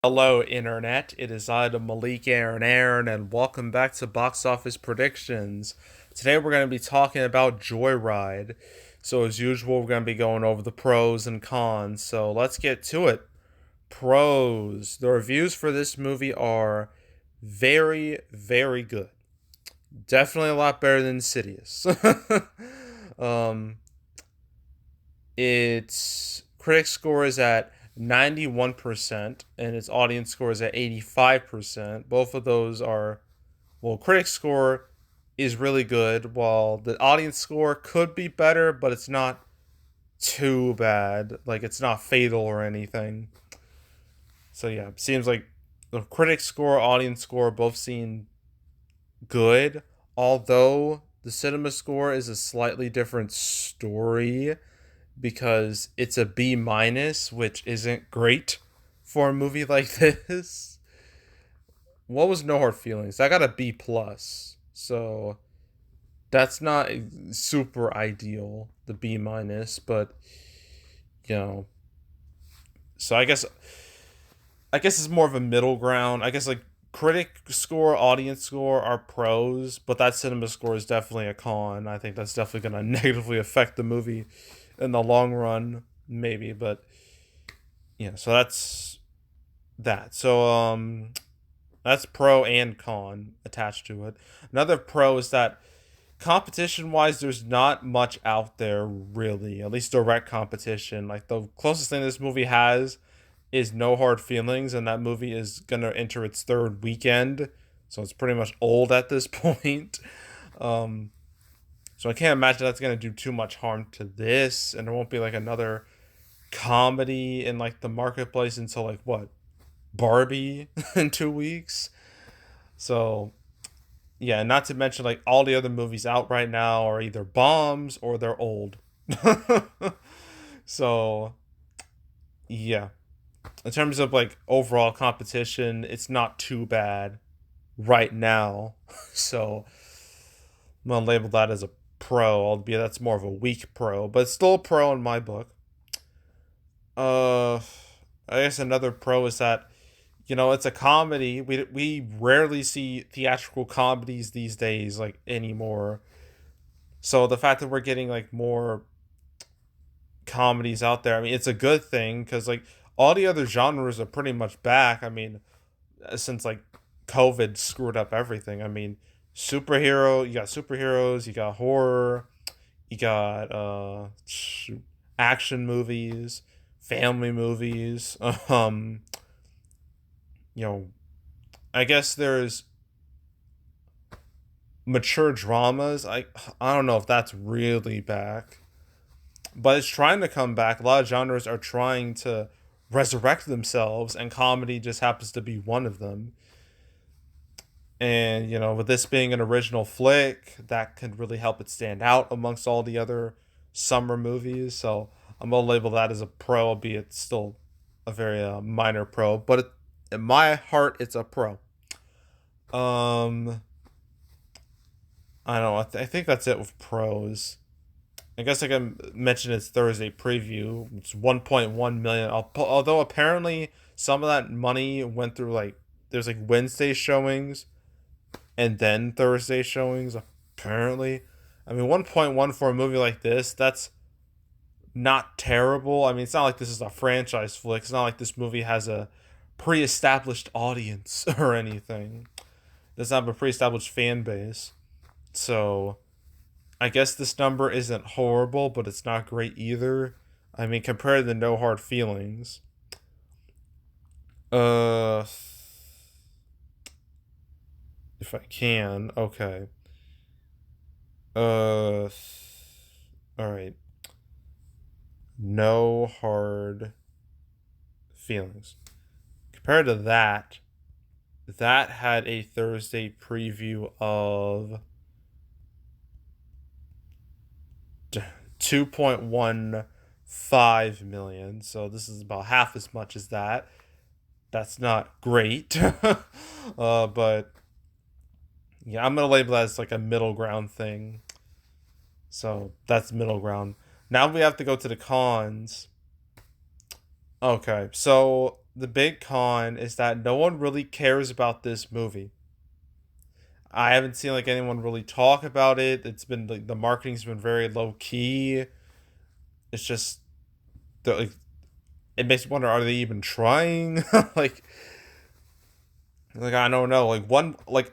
Hello, Internet. It is I, the Malik Aaron, and welcome back to Box Office Predictions. Today we're going to be talking about Joyride. So, as usual, we're going to be going over the pros and cons. So, let's get to it. Pros. The reviews for this movie are very, very good. Definitely a lot better than Insidious. um, its critic score is at 91% and its audience score is at 85%. Both of those are, well, critic score is really good, while the audience score could be better, but it's not too bad. Like, it's not fatal or anything. So, yeah, it seems like the critic score, audience score both seem good, although the cinema score is a slightly different story because it's a B minus, which isn't great for a movie like this. What was No Hard Feelings? I got a B plus, so that's not super ideal, the B minus, but you know, so I guess it's more of a middle ground. I guess like critic score, audience score are pros, but that cinema score is definitely a con. I think that's definitely going to negatively affect the movie in the long run, maybe, but yeah, so that's that. So that's pro and con attached to it. Another pro is that competition wise there's not much out there really, at least direct competition. Like the closest thing this movie has is No Hard Feelings, and that movie is gonna enter its third weekend, so it's pretty much old at this point. um so I can't imagine that's gonna do too much harm to this, and there won't be like another comedy in like the marketplace until like what, Barbie in 2 weeks. So yeah, not to mention like all the other movies out right now are either bombs or they're old. So yeah, in terms of like overall competition, it's not too bad right now. So I'm gonna label that as a pro, albeit that's more of a weak pro, but it's still a pro in my book. Uh, I guess another pro is that it's a comedy. We rarely see theatrical comedies these days like anymore. So the fact that we're getting like more comedies out there, I mean, it's a good thing because like all the other genres are pretty much back. I mean, since like COVID screwed up everything. I mean, superhero, you got superheroes, you got horror, you got action movies, family movies. You know, I guess there's mature dramas. I don't know if that's really back, but it's trying to come back. A lot of genres are trying to resurrect themselves, and comedy just happens to be one of them. And with this being an original flick, that could really help it stand out amongst all the other summer movies. So I'm gonna label that as a pro, albeit still a very minor pro. But in my heart, it's a pro. Um, I don't know. I think that's it with pros. I guess I can mention its Thursday preview. It's 1.1 million. Although apparently some of that money went through like there's like Wednesday showings and then Thursday showings. Apparently, I mean 1.1 for a movie like this, that's not terrible. I mean, it's not like this is a franchise flick. It's not like this movie has a pre-established audience or anything. It doesn't have a pre-established fan base. So I guess this number isn't horrible, but it's not great either. I mean, compared to the No Hard Feelings. Uh, if I can, okay. All right. No Hard Feelings. Compared to that, that had a Thursday preview of 2.15 million. So this is about half as much as that. That's not great. But yeah, I'm gonna label that as like a middle ground thing. So that's middle ground. Now we have to go to the cons. Okay, so the big con is that no one really cares about this movie. I haven't seen like anyone really talk about it. It's been like the marketing's been very low key. It's just like it makes me wonder, are they even trying? like like I don't know. Like one like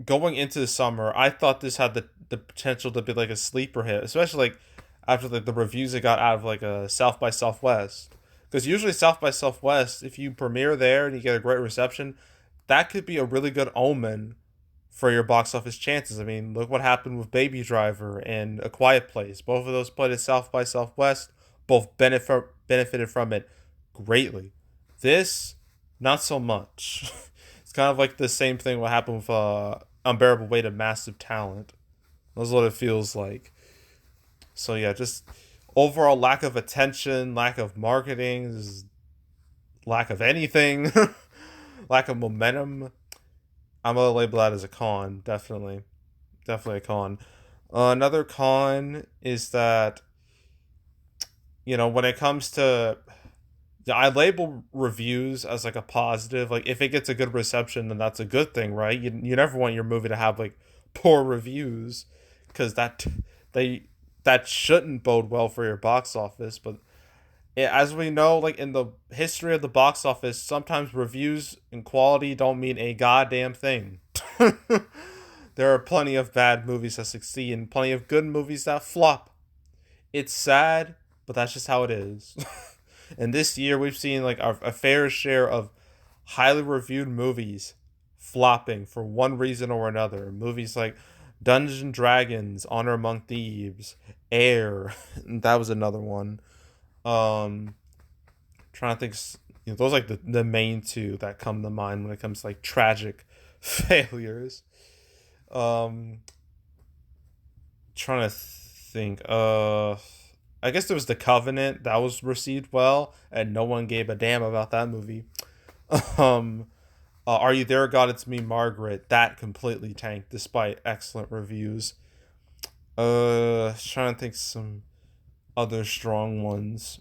going into the summer, I thought this had the potential to be like a sleeper hit, especially like after like the reviews it got out of like a South by Southwest. Because usually South by Southwest, if you premiere there and you get a great reception, that could be a really good omen for your box office chances. I mean, look what happened with Baby Driver and A Quiet Place. Both of those played at South by Southwest. Both benefited from it greatly. This, not so much. It's kind of like the same thing what happened with Unbearable Weight of Massive Talent. That's what it feels like. So yeah, just overall lack of attention, lack of marketing, lack of anything, lack of momentum. I'm gonna label that as a con, definitely, definitely a con. Another con is that when it comes to, yeah, I label reviews as like a positive. Like if it gets a good reception, then that's a good thing, right? You never want your movie to have like poor reviews, because they that shouldn't bode well for your box office. But as we know, like in the history of the box office, sometimes reviews and quality don't mean a goddamn thing. There are plenty of bad movies that succeed and plenty of good movies that flop. It's sad, but that's just how it is. And this year, we've seen like a fair share of highly reviewed movies flopping for one reason or another. Movies like Dungeons and Dragons, Honor Among Thieves, Air, that was another one. Um, Trying to think, those are like the main two that come to mind when it comes to like tragic failures. Um, Trying to think. I guess there was The Covenant that was received well, and no one gave a damn about that movie. Um, Are You There, God? It's Me, Margaret. That completely tanked despite excellent reviews. Trying to think some other strong ones.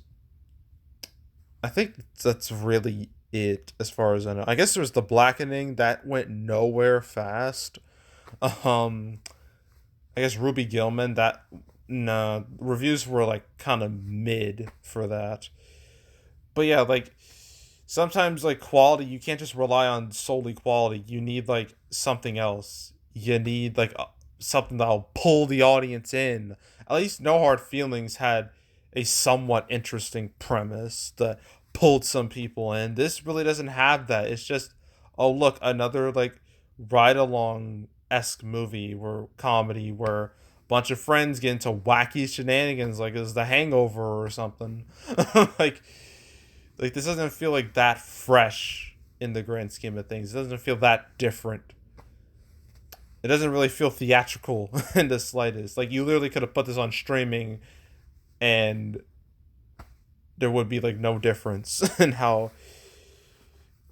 I think that's really it as far as I know. I guess there's The Blackening that went nowhere fast. Um, I guess Ruby Gilman, that nah, reviews were like kind of mid for that. But yeah, like sometimes like quality, you can't just rely on solely quality. You need like something else. You need like something that'll pull the audience in. At least No Hard Feelings had a somewhat interesting premise that pulled some people in. This really doesn't have that. It's just, oh look, another like ride along esque movie where comedy where a bunch of friends get into wacky shenanigans like it's The Hangover or something. like like this doesn't feel like that fresh in the grand scheme of things. It doesn't feel that different. It doesn't really feel theatrical in the slightest. Like you literally could have put this on streaming and there would be like no difference in how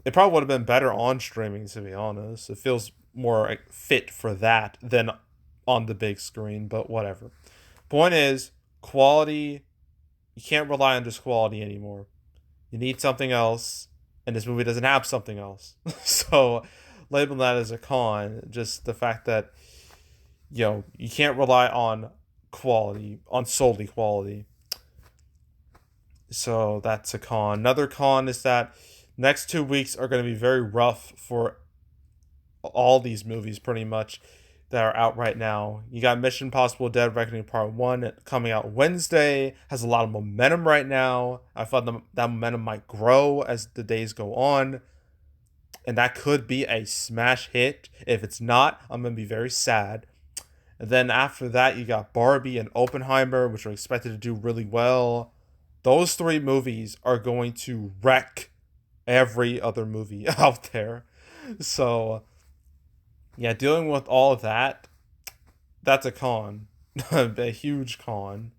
it probably would have been better on streaming, to be honest. It feels more like fit for that than on the big screen, but whatever. Point is, quality, you can't rely on just quality anymore. You need something else, and this movie doesn't have something else. So label that as a con, just the fact that you can't rely on quality, on solely quality. So that's a con. Another con is that next 2 weeks are going to be very rough for all these movies pretty much that are out right now. You got Mission Impossible Dead Reckoning Part 1 coming out Wednesday. Has a lot of momentum right now. I thought that momentum might grow as the days go on. And that could be a smash hit. If it's not, I'm going to be very sad. And then after that, you got Barbie and Oppenheimer, which are expected to do really well. Those three movies are going to wreck every other movie out there. So, yeah, dealing with all of that, that's a con. A huge con.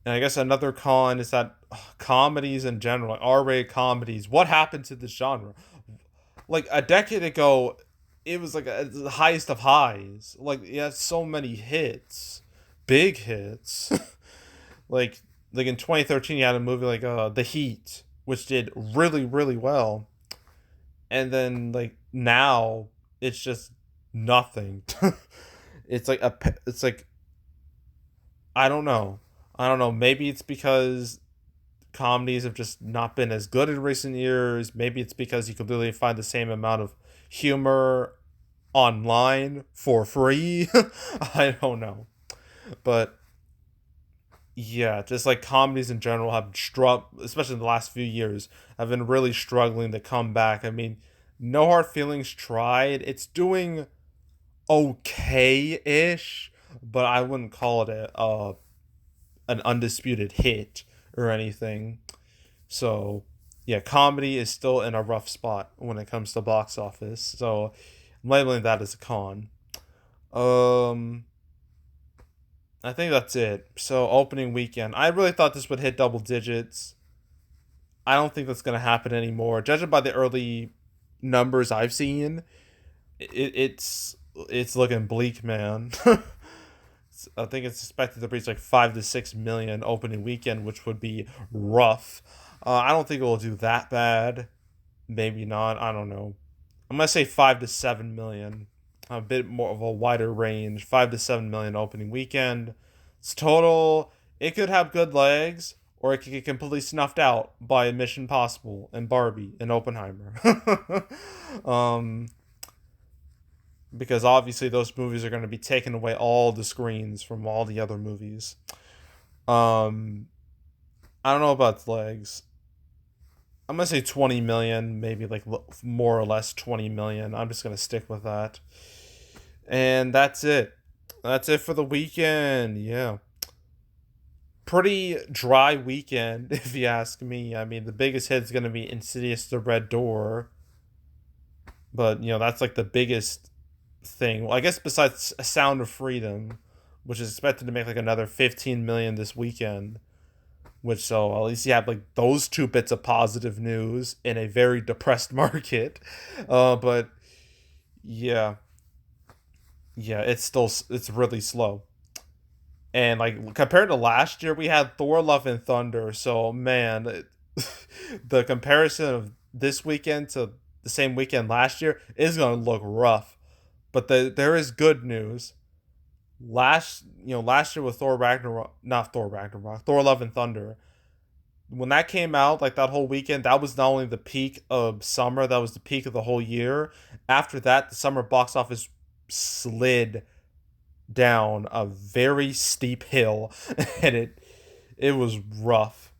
And I guess another con is that comedies in general, like R-rated comedies, what happened to this genre? Like a decade ago, it was like the highest of highs. Like it had so many hits, big hits. like like in 2013, you had a movie like The Heat. which did really, really well. And then like now it's just nothing. It's like I don't know. I don't know. Maybe it's because comedies have just not been as good in recent years. Maybe it's because you could literally find the same amount of humor online for free. I don't know. But yeah, just like comedies in general have struggled, especially in the last few years, have been really struggling to come back. I mean, No Hard Feelings tried. It's doing okay-ish, but I wouldn't call it an undisputed hit or anything. So, yeah, comedy is still in a rough spot when it comes to box office. So, I'm labeling that as a con. Um, I think that's it. So, opening weekend. I really thought this would hit double digits. I don't think that's going to happen anymore. Judging by the early numbers I've seen, it's looking bleak, man. I think it's expected to reach like 5 to 6 million opening weekend, which would be rough. I don't think it will do that bad. Maybe not. I don't know. I'm gonna say 5 to 7 million. A bit more of a wider range. 5 to 7 million opening weekend. It's total. It could have good legs, or it could get completely snuffed out by Mission Possible and Barbie and Oppenheimer. um, because obviously those movies are going to be taking away all the screens from all the other movies. Um, I don't know about legs. I'm gonna say 20 million, maybe like more or less 20 million. I'm just gonna stick with that, and that's it. That's it for the weekend. Yeah, pretty dry weekend if you ask me. I mean, the biggest hit is gonna be Insidious: The Red Door, but that's like the biggest thing. Well, I guess besides A Sound of Freedom, which is expected to make like another 15 million this weekend. Which, so at least you have like those two bits of positive news in a very depressed market. But yeah, yeah, it's really slow. And like compared to last year, we had Thor: Love and Thunder. So man, the comparison of this weekend to the same weekend last year is gonna look rough. But there is good news. Last year with Thor Ragnarok, not Thor Ragnarok, Thor: Love and Thunder, when that came out, like that whole weekend, that was not only the peak of summer, that was the peak of the whole year. After that, the summer box office slid down a very steep hill, and it was rough.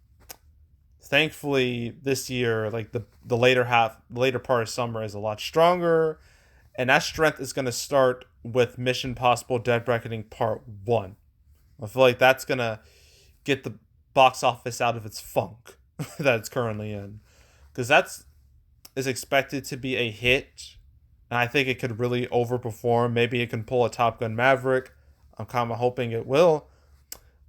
Thankfully, this year, like the later part of summer is a lot stronger, and that strength is going to start with Mission Possible: Dead Reckoning Part One. I feel like that's gonna get the box office out of its funk that it's currently in, because that's is expected to be a hit, and I think it could really overperform. Maybe it can pull a Top Gun Maverick. I'm kind of hoping it will.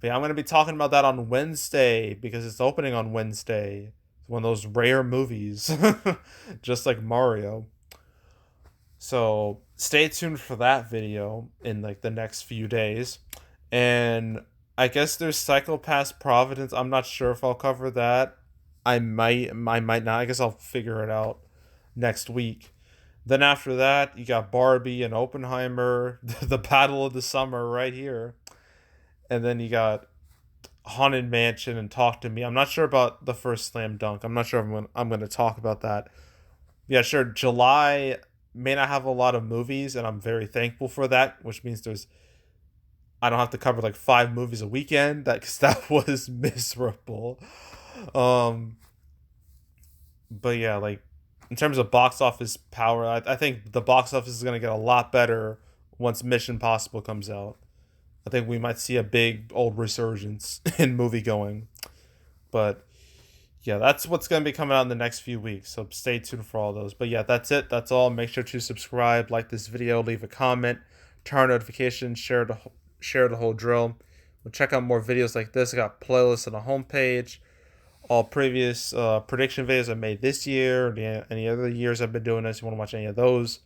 But yeah, I'm going to be talking about that on Wednesday because it's opening on Wednesday. It's one of those rare movies, just like Mario. So stay tuned for that video in like the next few days. And I guess there's Psycho-Pass Providence. I'm not sure if I'll cover that. I might not. I guess I'll figure it out next week. Then after that, you got Barbie and Oppenheimer, the battle of the summer right here. And then you got Haunted Mansion and Talk to Me. I'm not sure about the first Slam Dunk. I'm not sure if I'm going to talk about that. Yeah, sure. July may not have a lot of movies, and I'm very thankful for that, which means I don't have to cover like 5 movies a weekend. Cause that was miserable. Um, but yeah, like in terms of box office power, I think the box office is gonna get a lot better once Mission Possible comes out. I think we might see a big old resurgence in movie going. But yeah, that's what's going to be coming out in the next few weeks. So stay tuned for all those. But yeah, that's it. That's all. Make sure to subscribe, like this video, leave a comment, turn on notifications, share the whole drill. We'll check out more videos like this. I got playlists on the homepage. All previous prediction videos I made this year, any other years I've been doing this. If you want to watch any of those,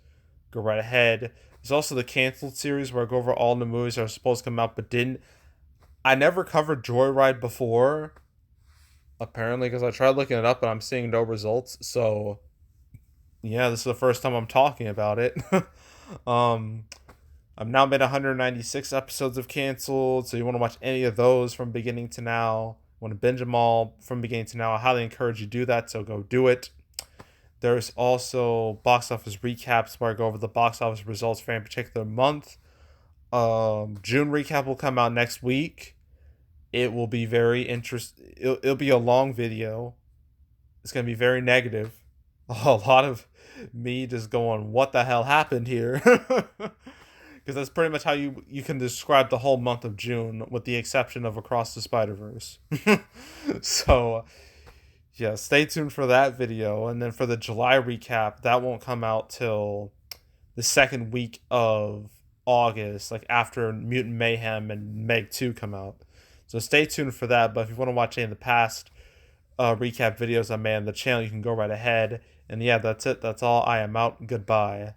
go right ahead. There's also the canceled series where I go over all the movies that are supposed to come out but didn't. I never covered Joyride before, Apparently, because I tried looking it up and I'm seeing no results. So yeah, this is the first time I'm talking about it. um, I've now made 196 episodes of Canceled. So you want to watch any of those from beginning to now? Want to binge them all from beginning to now? I highly encourage you to do that. So go do it. There's also box office recaps where I go over the box office results for any particular month. June recap will come out next week. It will be very interesting. It'll be a long video. It's going to be very negative. A lot of me just going, what the hell happened here? Because that's pretty much how you can describe the whole month of June, with the exception of Across the Spider-Verse. So, yeah, stay tuned for that video. And then for the July recap, that won't come out till the second week of August, like after Mutant Mayhem and Meg 2 come out. So stay tuned for that. But if you want to watch any of the past recap videos I made on the channel, you can go right ahead. And yeah, that's it. That's all. I am out. Goodbye.